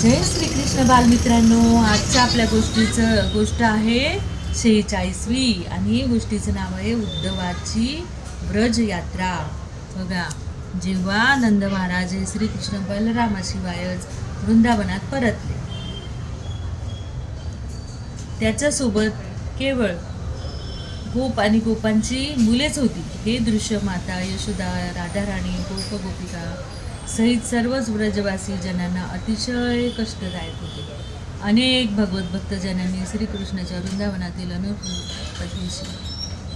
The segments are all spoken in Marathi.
जय श्रीकृष्ण बालमित्रांनो. आजच्या आपल्या गोष्ट आहे 46वी आणि गोष्टीचं नाव आहे उद्धवाची व्रज यात्रा. बघा, जेव्हा नंद महाराज हे श्रीकृष्ण बलरामाशिवाय वृंदावनात परतले, त्याच्यासोबत केवळ गोप आणि गोपांची मुलेच होती. हे दृश्य माता यशोदा, राधाराणी, गोपिका सहित सर्वच व्रजवासी जनांना अतिशय कष्टदायक होते. अनेक भगवत भक्तजनांनी श्रीकृष्णाच्या वृंदावनातील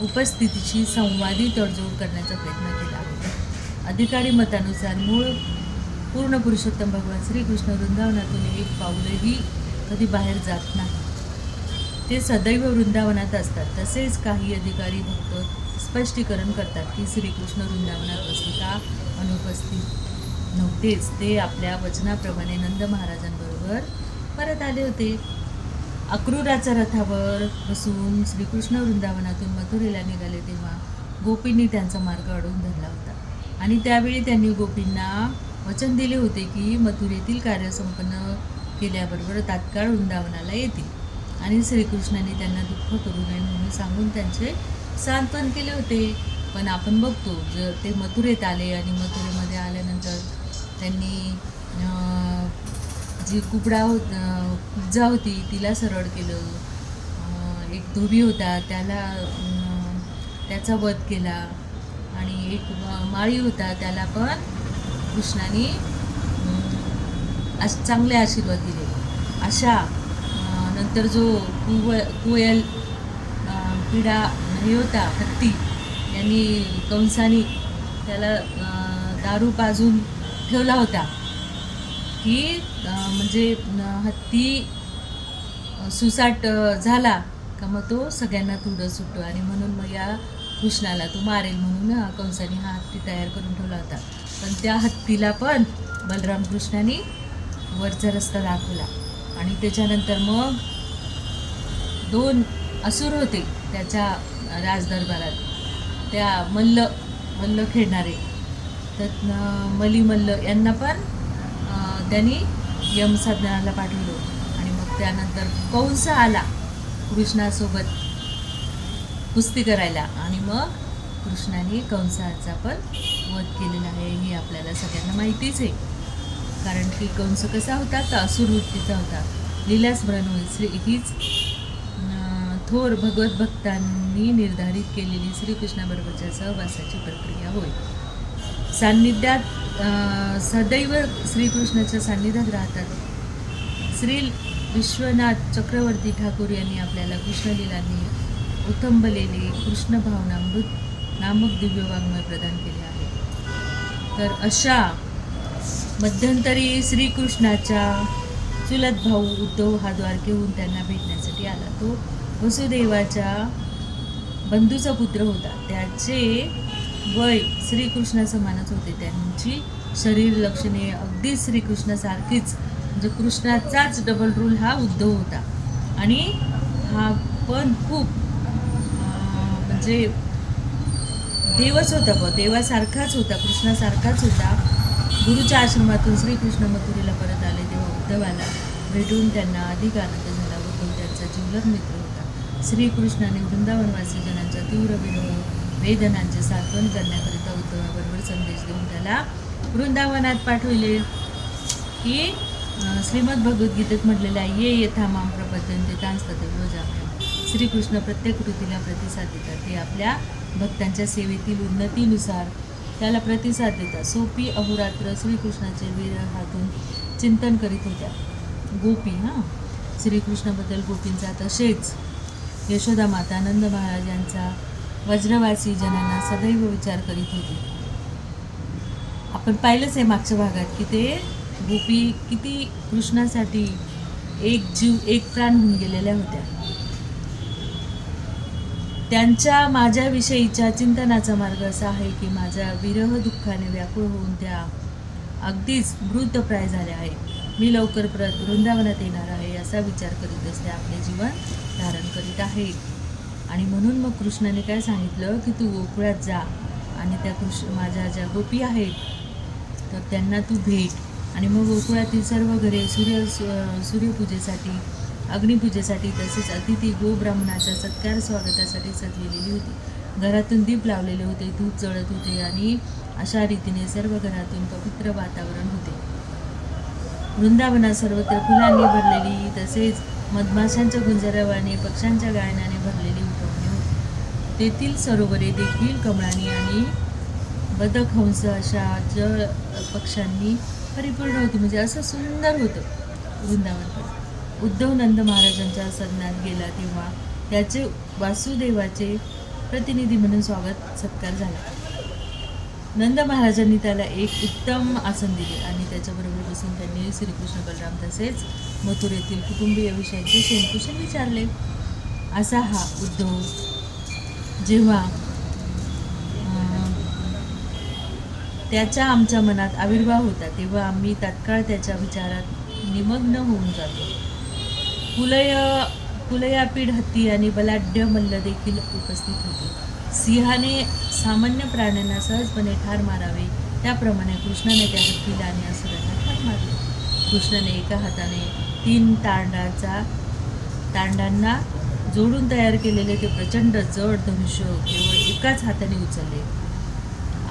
उपस्थितीची संवादी तडजोड करण्याचा प्रयत्न केला. अधिकारी मतानुसार पूर्ण पुरुषोत्तम भगवान श्रीकृष्ण वृंदावनातून एक पाऊलही कधी बाहेर जात नाही. ते सदैव वृंदावनात असतात. तसेच काही अधिकारी भक्त स्पष्टीकरण करतात की श्रीकृष्ण वृंदावनात असले का अनुपस्थित नव्हतेच. ते आपल्या वचनाप्रमाणे नंद महाराजांबरोबर परत आले होते. अक्रूराच्या रथावर बसून श्रीकृष्ण वृंदावनातून मथुरेला निघाले तेव्हा गोपींनी त्यांचा मार्ग अडवून धरला होता आणि त्यावेळी त्यांनी गोपींना वचन दिले होते की मथुरेतील कार्य संपन्न केल्याबरोबर तात्काळ वृंदावनाला येतील आणि श्रीकृष्णाने त्यांना दुःख करू नये म्हणून सांगून त्यांचे सांत्वन केले होते. पण आपण बघतो, जर ते मथुरेत आले आणि मथुरेमध्ये आल्यानंतर त्यांनी जी कुबजा होती तिला सरळ केलं. एक धोबी होता त्याचा वध केला आणि एक माळी होता त्याला पण कृष्णाने चांगले आशीर्वाद दिले. अशा नंतर जो कुयल पिढा हे होता हत्ती, यांनी कंसाने त्याला दारू पाजून ठेवला होता की म्हणजे हत्ती सुसाट झाला का मग तो सगळ्यांना तुडं सुटतो आणि म्हणून मग या कृष्णाला तो मारेल म्हणून कंसाने हा हत्ती तयार करून ठेवला होता. पण त्या हत्तीला पण बलराम कृष्णाने वरचा रस्ता दाखवला आणि त्याच्यानंतर मग 2 असुर होते त्याच्या राजदरबारात, त्या मल्ल खेळणारे, तर मल्ल यांना पण त्यांनी यमसदनाला पाठवलं आणि मग त्यानंतर कंस आला कृष्णासोबत कुस्ती करायला आणि मग कृष्णाने कंसाचा पण वध केलेला आहे. हे आपल्याला सगळ्यांना माहितीच आहे, कारण की कंस कसा होता तर असुर वृत्तीचा होता. लीलास्मरण होईल हीच थोर भगवत भक्तांनी निर्धारित केलेली श्रीकृष्णाबरोबरच्या सहवासाची प्रक्रिया होय. सान्निध्यात सदैव श्रीकृष्णाच्या सान्निध्यात राहतात. श्री विश्वनाथ चक्रवर्ती ठाकूर यांनी आपल्याला कृष्णलीलांनी उथंबलेले कृष्ण भावनामृत नामक दिव्यवाङ्मय प्रदान केले आहे. तर अशा मध्यंतरी श्रीकृष्णाच्या चुलत भाऊ उद्धव हा द्वारकेहून त्यांना भेटण्यासाठी आला. तो वसुदेवाच्या बंधूचा पुत्र होता. त्याचे वय श्रीकृष्णासमानच होते. त्यांची शरीर लक्षणे अगदी श्रीकृष्णासारखीच, म्हणजे कृष्णाचाच डबल रोल हा उद्धव होता आणि हा पण खूप म्हणजे देवच होता, देवासारखाच होता, कृष्णासारखाच होता. गुरुच्या आश्रमातून श्रीकृष्ण मथुरेला परत आले तेव्हा उद्धवाला भेटून त्यांना अधिक आनंद झाला. उद्धव त्यांचा जिवलग मित्र होता. श्रीकृष्णाने वृंदावनवासी जनांच्या तीव्र विरह वेदनांचे सांत्वन करण्याकरिता उद्धवाबरोबर संदेश देऊन त्याला वृंदावनात पाठविले की श्रीमद भगवद्गीतेत म्हटलेलं आहे, ये यथा माम प्रपद्यन्ते तांस तथैव भजाम्यहम्. श्रीकृष्ण प्रत्येक कृतीला प्रतिसाद देतात. ते आपल्या भक्तांच्या सेवेतील उन्नतीनुसार त्याला प्रतिसाद देतात. सोपी अहोरात्र श्रीकृष्णाचे विरहातून चिंतन करीत होत्या गोपी. श्रीकृष्णाबद्दल गोपींचा तसेच यशोदा माता नंद महाराज यांचा व्रजवासी जनांना सदैव विचार करीत होते. आपण पाहिलंच आहे मागच्या भागात की ते गोपी किती कृष्णासाठी एक जीव एक प्राण होऊन गेलेल्या होत्या. त्यांच्या माझ्याविषयीच्या चिंतनाचा मार्ग असा आहे की माझ्या विरह दुःखाने व्याकुळ होऊन त्या अगदीच मृतप्राय झाल्या आहे. मी लवकर परत वृंदावनात येणार आहे असा विचार करीतच ते आपले जीवन धारण करीत आहे. आणि म्हणून मग कृष्णाने काय सांगितलं की तू गोकुळात जा आणि त्या माझ्या ज्या गोपी आहेत तर त्यांना तू भेट आणि मग गोकुळातील सर्व घरे सूर्यपूजेसाठी, अग्निपूजेसाठी तसेच अतिथी गोब्राह्मणाच्या सत्कार स्वागतासाठी सजविलेली होती. घरातून दीप लावलेले होते, धूप जळत होते आणि अशा रीतीने सर्व घरातून पवित्र वातावरण होते. वृंदावनात सर्वत्र फुलांनी भरलेली तसेच मधमाशांच्या गुंजरावाने, पक्ष्यांच्या गायनाने भरलेली उठवणी होती. तेथील सरोवरे देखील कमळांनी आणि बदकहंस अशा जळ पक्ष्यांनी परिपूर्ण होती. म्हणजे असं सुंदर होतं वृंदावन. उद्धव नंद महाराजांच्या सदनात गेला तेव्हा त्याचे वासुदेवाचे प्रतिनिधी म्हणून स्वागत सत्कार झाला. नंद महाराजांनी त्याला एक उत्तम आसन दिले आणि त्याच्याबरोबर बसून त्यांनी श्रीकृष्ण बलराम तसेच मथुरेतील कुटुंबीयविषयीचे शेणकुशन विचारले. असा हा उद्धव जेव्हा त्याच्या आमच्या मनात आविर्भाव होता तेव्हा आम्ही तात्काळ त्याच्या विचारात निमग्न होऊन जातो. कुलयापीड हत्ती आणि बलाढ्य मल्ल देखील उपस्थित होते. सिंहाने सामान्य प्राण्यांना सहजपणे ठार मारावे त्याप्रमाणे कृष्णाने त्या हत्तीला आणि असुरांना ठार मारले. कृष्णाने एका हाताने 3 तांडांना जोडून तयार केलेले ते प्रचंड जड धनुष्य केवळ एकाच हाताने उचलले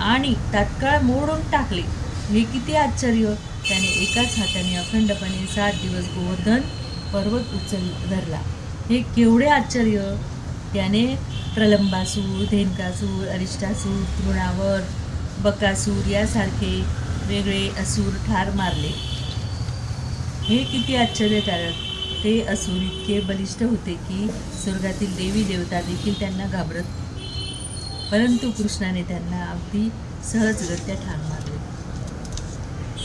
आणि तात्काळ मोडून टाकले. हे किती आश्चर्य! त्याने एकाच हाताने अखंडपणे 7 दिवस गोवर्धन पर्वत धरला. हे केवढे आश्चर्य! त्याने प्रलंबासूर, धेनकासूर, अरिष्टासूर, तृणावर, बकासूर यासारखे वेगळे असुर ठार मारले. हे किती आश्चर्यकारक! ते असुर इतके बलिष्ठ होते की स्वर्गातील देवी देवता देखील त्यांना घाबरत, परंतु कृष्णाने त्यांना अगदी सहजगत्या ठार मारले.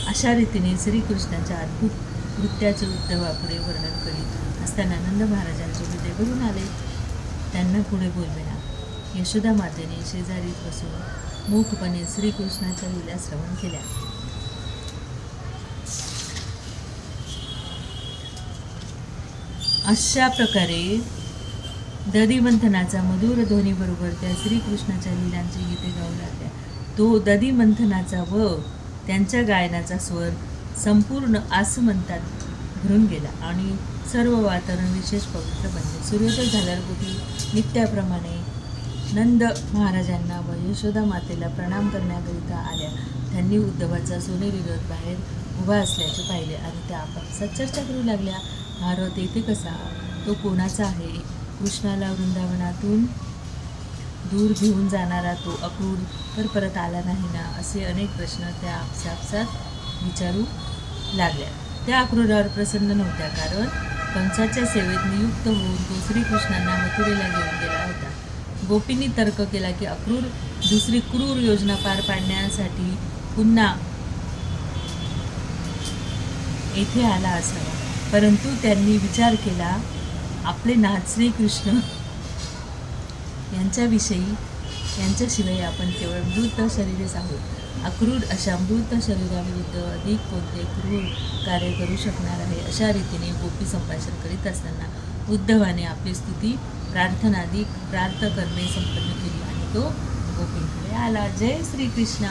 अशा रीतीने श्रीकृष्णाच्या अद्भुत कृत्याचे उद्धवापुढे वर्णन करीत असताना नंद महाराजांचे हृदय भरून आले. त्यांना पुढे बोलविला. यशोदा मातेने शेजारीत बसून मूकपणे श्रीकृष्णाच्या लीला श्रवण केल्या. अशा प्रकारे दधिमंथनाचा मधुर ध्वनीबरोबर त्या श्रीकृष्णाच्या लीलांची गीते गाऊ लागल्या. तो दधिमंथनाचा व त्यांच्या गायनाचा स्वर संपूर्ण आसमंतात भरून गेला आणि सर्व वातावरण विशेष पवित्र बनले. सूर्योदय झाल्यावर गोपी नित्याप्रमाणे नंद महाराजांना व यशोदा मातेला प्रणाम करण्याकरिता आल्या. त्यांनी उद्धवाचा सोनेरी रथ बाहेर उभा असल्याचे पाहिले आणि त्या आपापसात चर्चा करू लागल्या. हा रथ येथे कसा? तो कोणाचा आहे? कृष्णाला वृंदावनातून दूर घेऊन जाणारा तो अक्रूर तर परत आला नाही ना? असे अनेक प्रश्न त्या आपापसात विचारू लागल्या. त्या अक्रूरावर प्रसन्न नव्हत्या, कारण कंसाच्या सेवेत नियुक्त होऊन तो श्रीकृष्णांना मथुरेला घेऊन गेला होता. गोपींनी तर्क केला की अक्रूर दुसरी क्रूर योजना पार पाडण्यासाठी पुन्हा येथे आला असावा, परंतु त्यांनी विचार केला आपले नाथ श्रीकृष्ण यांच्याशिवाय आपण केवळ मृत शरीरेच आहोत. अक्रूर अशा मृत शरीराविरुद्ध अधिक कोणते क्रूर कार्य करू शकणार आहे? अशा रीतीने गोपी संभाषण करीत असताना उद्धवाने आपली स्तुती प्रार्थना करणे संपन्न केली आणि तो गोपींकडे आला. जय श्रीकृष्ण.